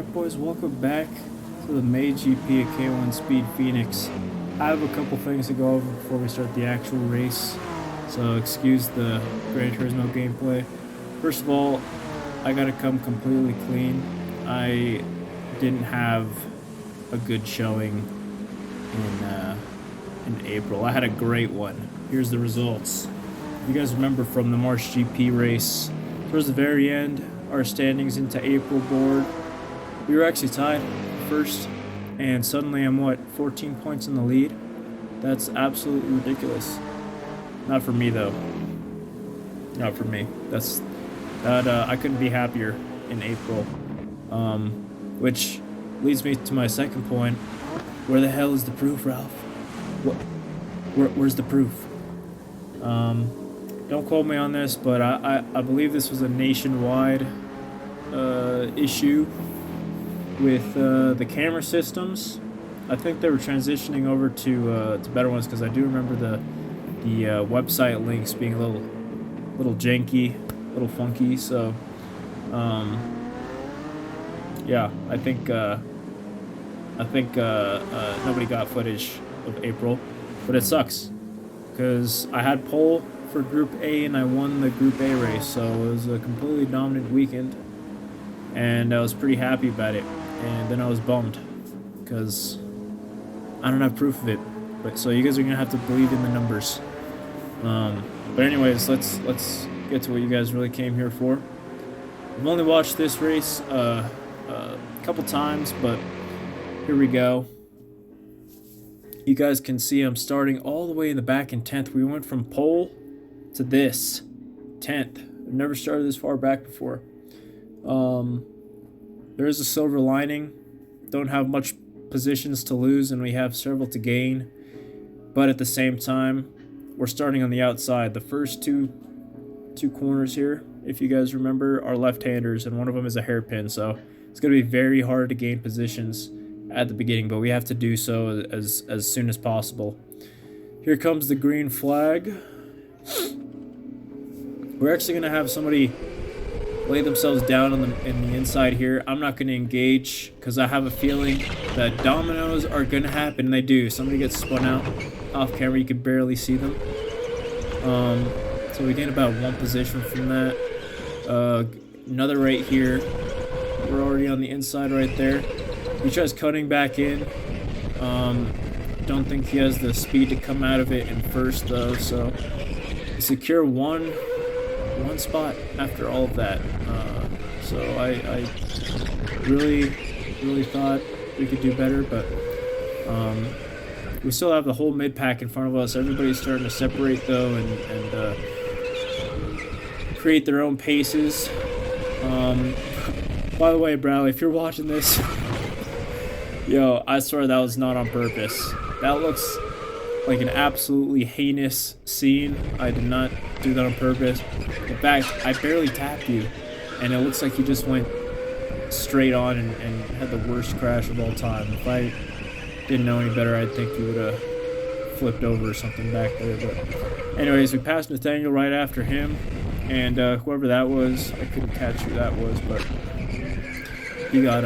Alright boys, welcome back to the May GP at K1 Speed Phoenix. I have a couple things to go over before we start the actual race, so excuse the Gran Turismo gameplay. First of all, I gotta come completely clean. I didn't have a good showing in April. I had a great one. Here's the results. You guys remember from the March GP race, towards the very end, our standings into April board. We were actually tied first, and suddenly I'm, 14 points in the lead? That's absolutely ridiculous. Not for me, though. Not for me. I couldn't be happier in April. Which leads me to my second point. Where the hell is the proof, Ralph? Where's the proof? Don't quote me on this, but I believe this was a nationwide issue with the camera systems. I think they were transitioning over to better ones, because I do remember the website links being a little janky, a little funky. So yeah, I think nobody got footage of April, but it sucks because I had pole for Group A and I won the Group A race, so it was a completely dominant weekend, and I was pretty happy about it. And then I was bummed because I don't have proof of it. But so you guys are gonna have to believe in the numbers. But anyways, let's get to what you guys really came here for. I've only watched this race a couple times, but here we go. You guys can see I'm starting all the way in the back in 10th. We went from pole to this 10th. I've never started this far back before. There is a silver lining. Don't have much positions to lose, and we have several to gain. But at the same time, we're starting on the outside. The first two corners here, if you guys remember, are left-handers, and one of them is a hairpin. So it's going to be very hard to gain positions at the beginning, but we have to do so as soon as possible. Here comes the green flag. We're actually going to have somebody lay themselves down in the inside here. I'm not going to engage because I have a feeling that dominoes are going to happen, and they do. Somebody gets spun out off camera. You can barely see them. So we gain about one position from that. Another right here. We're already on the inside right there. He tries cutting back in. Don't think he has the speed to come out of it in first, though. So secure one spot after all of that. So I really thought we could do better, but we still have the whole mid pack in front of us. Everybody's starting to separate though, and create their own paces. By the way, Bradley, if you're watching this, yo, I swear that was not on purpose. That looks like an absolutely heinous scene. I did not do that on purpose. In fact, I barely tapped you, and it looks like you just went straight on and had the worst crash of all time. If I didn't know any better, I'd think you would have flipped over or something back there. But anyways, we passed Nathaniel right after him, and whoever that was, I couldn't catch who that was, but he got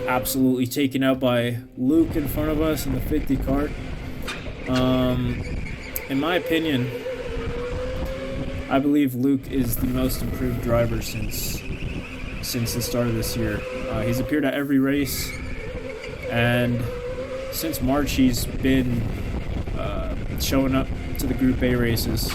absolutely taken out by Luke in front of us in the 50 kart. In my opinion, I believe Luke is the most improved driver since the start of this year. He's appeared at every race, and since March he's been showing up to the Group A races.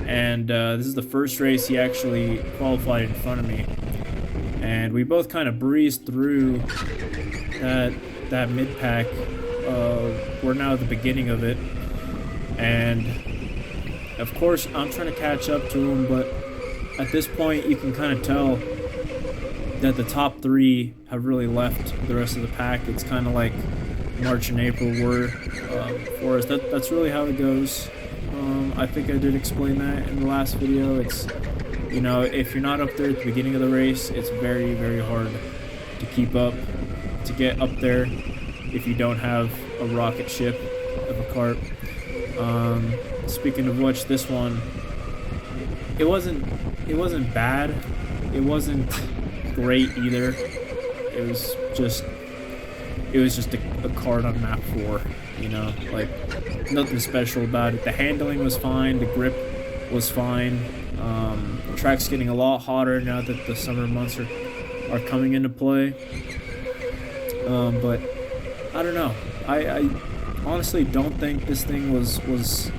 And this is the first race he actually qualified in front of me, and we both kind of breezed through that mid pack. We're now at the beginning of it, and of course I'm trying to catch up to him, but at this point you can kind of tell that the top three have really left the rest of the pack. It's kind of like March and April were for us. That's really how it goes. I think I did explain that in the last video. It's, you know, if you're not up there at the beginning of the race, it's very, very hard to keep up, to get up there if you don't have a rocket ship of a kart. Speaking of which, this one, it wasn't bad. It wasn't great either. it was just a card on map 4, you know, like nothing special about it. The handling was fine, the grip was fine. The track's getting a lot hotter now that the summer months are coming into play. But I don't know. I honestly don't think this thing was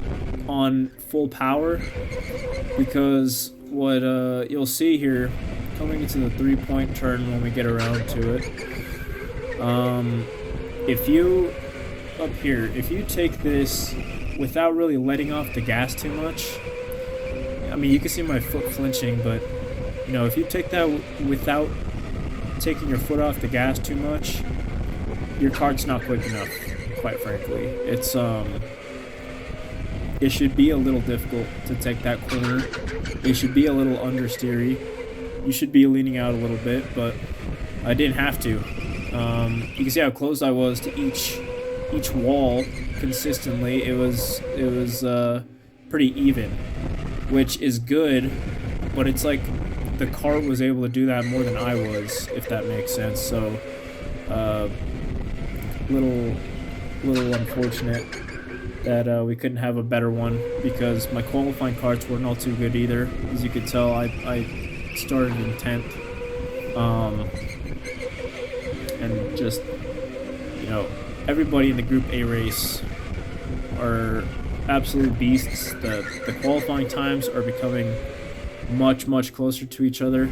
on full power, because what you'll see here coming into the 3-point turn when we get around to it. If you up here, if you take this without really letting off the gas too much, I mean, you can see my foot flinching, but you know, if you take that without taking your foot off the gas too much, your kart's not quick enough, quite frankly. It should be a little difficult to take that corner. It should be a little understeery. You should be leaning out a little bit, but I didn't have to. You can see how close I was to each wall consistently. It was pretty even, which is good, but it's like the kart was able to do that more than I was, if that makes sense. So, little unfortunate that we couldn't have a better one, because my qualifying karts weren't all too good either. As you could tell, I started in 10th, and just, you know, everybody in the Group A race are absolute beasts. The qualifying times are becoming much closer to each other.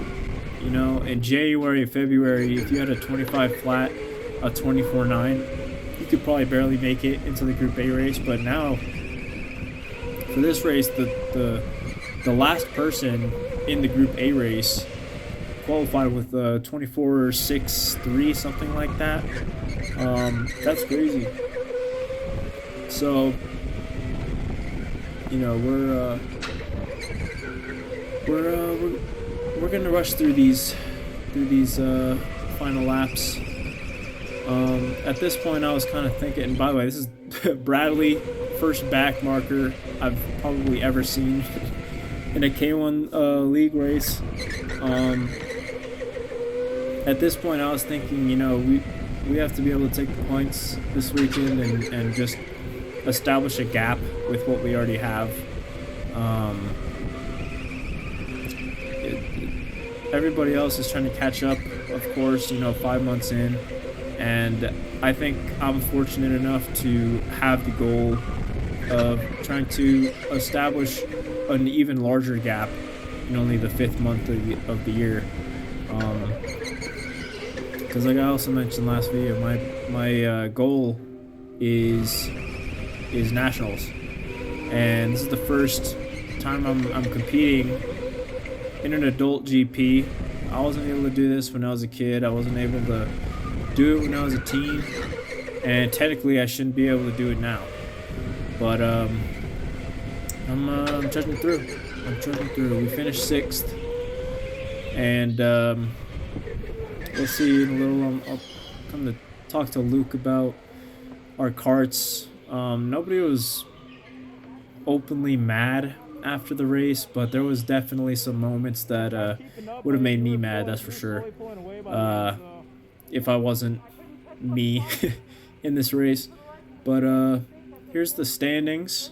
You know, in January and February, if you had a 25 flat, a 24.9, you could probably barely make it into the Group A race. But now, for this race, the last person in the Group A race qualified with 24.63, something like that. That's crazy. So, you know, we're gonna rush through these final laps. At this point, I was kind of thinking. And by the way, this is Bradley, first back marker I've probably ever seen in a K1 league race. At this point, I was thinking, you know, we have to be able to take the points this weekend and just establish a gap with what we already have. Everybody else is trying to catch up, of course, you know, 5 months in. And I think I'm fortunate enough to have the goal of trying to establish an even larger gap in only the 5th month of the year. Because like I also mentioned last video, my goal is nationals, and this is the first time I'm competing in an adult GP. I wasn't able to do this when I was a kid. I wasn't able to do it when I was a teen, and technically I shouldn't be able to do it now. But I'm trudging through. We finished 6th, and we'll see in a little. I'll come to talk to Luke about our karts. Nobody was openly mad after the race, but there was definitely some moments that would have made me mad, that's for sure, if I wasn't me in this race. But here's the standings.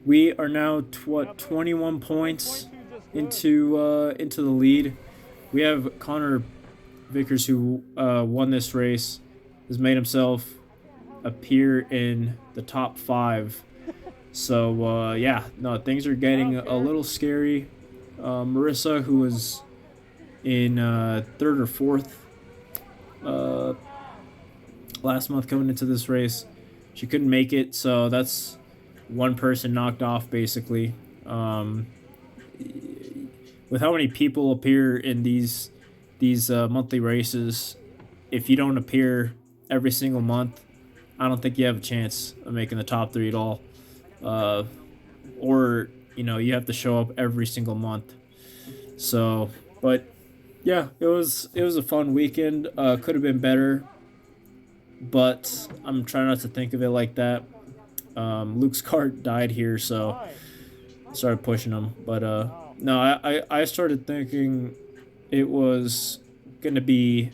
We are now 21 points into the lead. We have Connor Vickers, who won this race, has made himself appear in the top 5. So yeah, no, things are getting a little scary. Marissa, who was in 3rd or 4th last month coming into this race, she couldn't make it, so that's one person knocked off basically. With how many people appear in these monthly races, if you don't appear every single month, I don't think you have a chance of making the top 3 at all. Or, you know, you have to show up every single month. So, but yeah, it was a fun weekend. Could have been better, but I'm trying not to think of it like that. Luke's kart died here, so I started pushing him. But no, I started thinking it was gonna be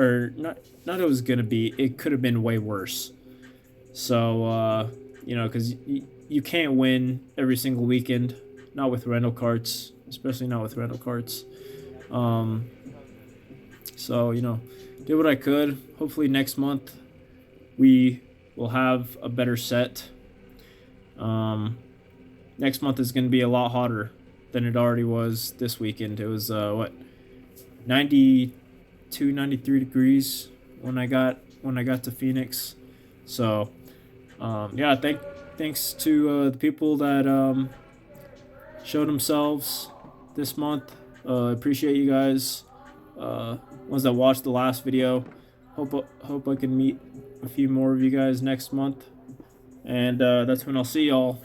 or not it was gonna be, it could have been way worse. So you know, because you can't win every single weekend, not with rental carts, especially not with rental carts. um so you know, did what I could. Hopefully next month we will have a better set. um Next month is going to be a lot hotter than it already was this weekend. It was what, 92, 93 degrees when I got to Phoenix. So yeah, thanks to the people that showed themselves this month. Appreciate you guys. Uh, Ones that watched the last video. Hope I can meet a few more of you guys next month. And that's when I'll see y'all.